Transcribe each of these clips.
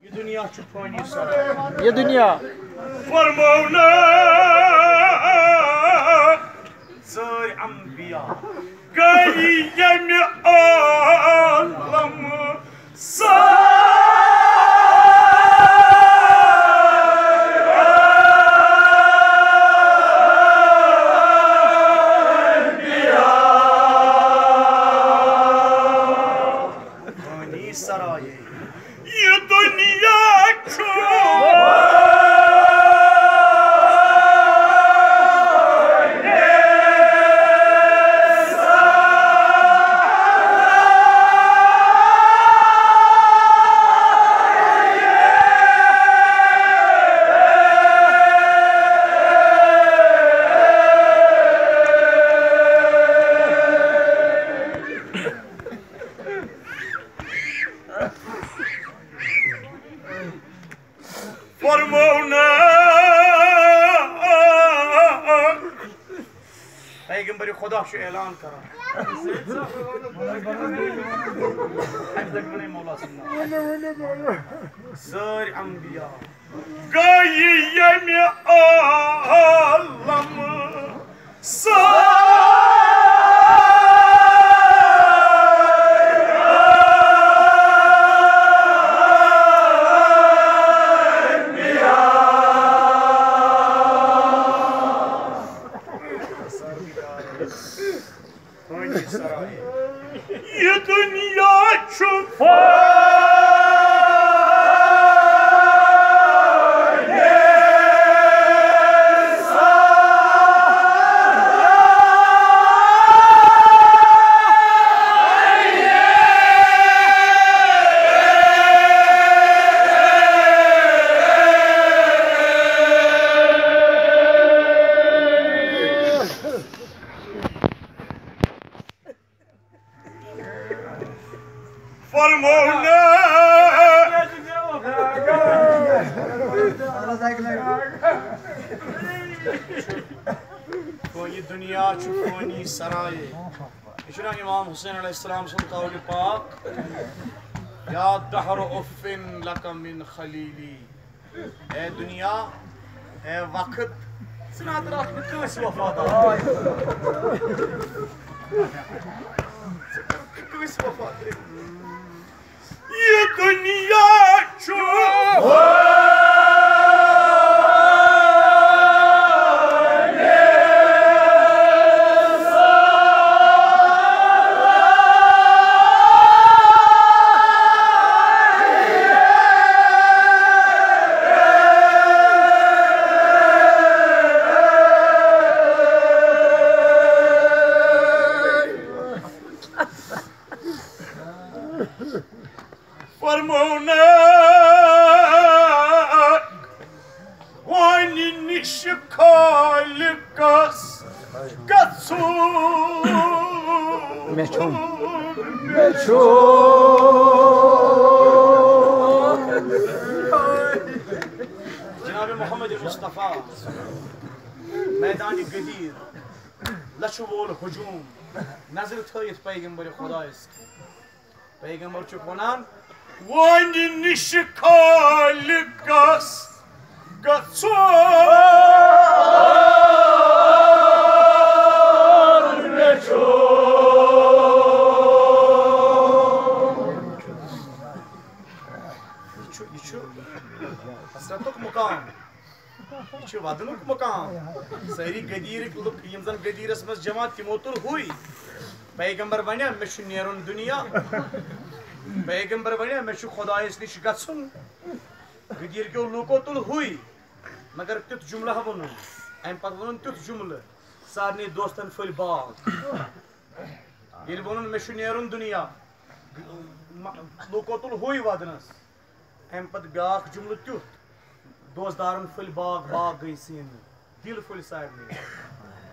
ये दुनिया छुपानी सारा ये दुनिया फरमाना सर अंबिया गई यम आलम सराय ये दुनिया पैगंबर खुदा से ऐलान करा सर अंबिया गई यम आलम ये दुनिया छुपा फरमाना तो ये दुनिया छुपानी सराय इशरा इमाम हुसैन अलैहिस्सलाम सुन कौल पाक या दहर उफ़िन लक मिन खलीली ए दुनिया ए वक्त सनात रात में कस वफादार कस वफादार ये दुनिया फरमाना वानी निश खालिकस गत्सू मेचो जनाब मोहम्मद मुस्तफ़ा मैदान गदीर लशु वोल हुजूम नजर थयत पैगंबर खुदायस पैगंबर छु वनान वानी निश खालिकस गत्सू हसरतुक मुकाम यह वदनुक मुकाम सारी गदीर लुक यम जन गदीरस मज जमा तिमो तुल हुई पैगंबर वने मे छु नेरुन दुनिया पैगंबर वने मे छु खुदायस निश गछुन गदीर के लुको तुल हुई मगर तुत जुमला वनुन अम पत वनुन तुत जुमला सारने दोस्तन फुल बाग ये वनुन मे छु नेरुन दुनिया लुको तुल हुई वदनस अम पत ब्याख जुमल तुत दोस्तदारन फुल बाग बाग गई सीन दिल फुल सारने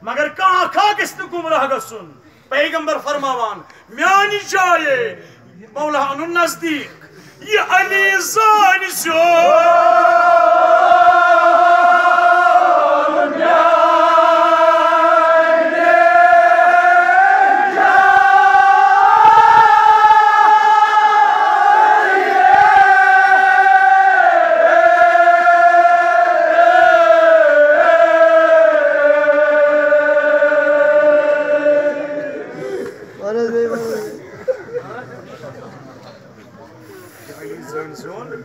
मगर कहाँ खा किस गुमराह गसुन पैगंबर फरमावान म्यानी जाए मौला अनु नजदीक ये अली जान जो زون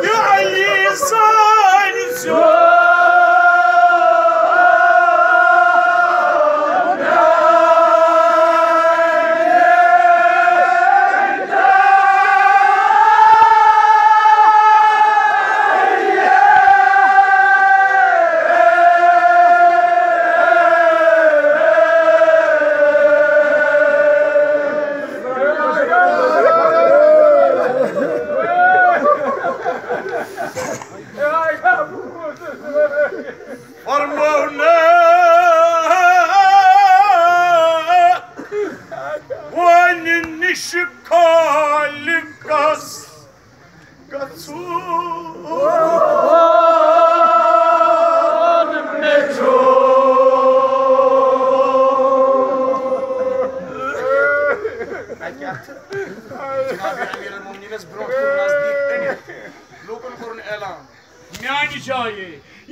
يا علي صار زون میانی جایی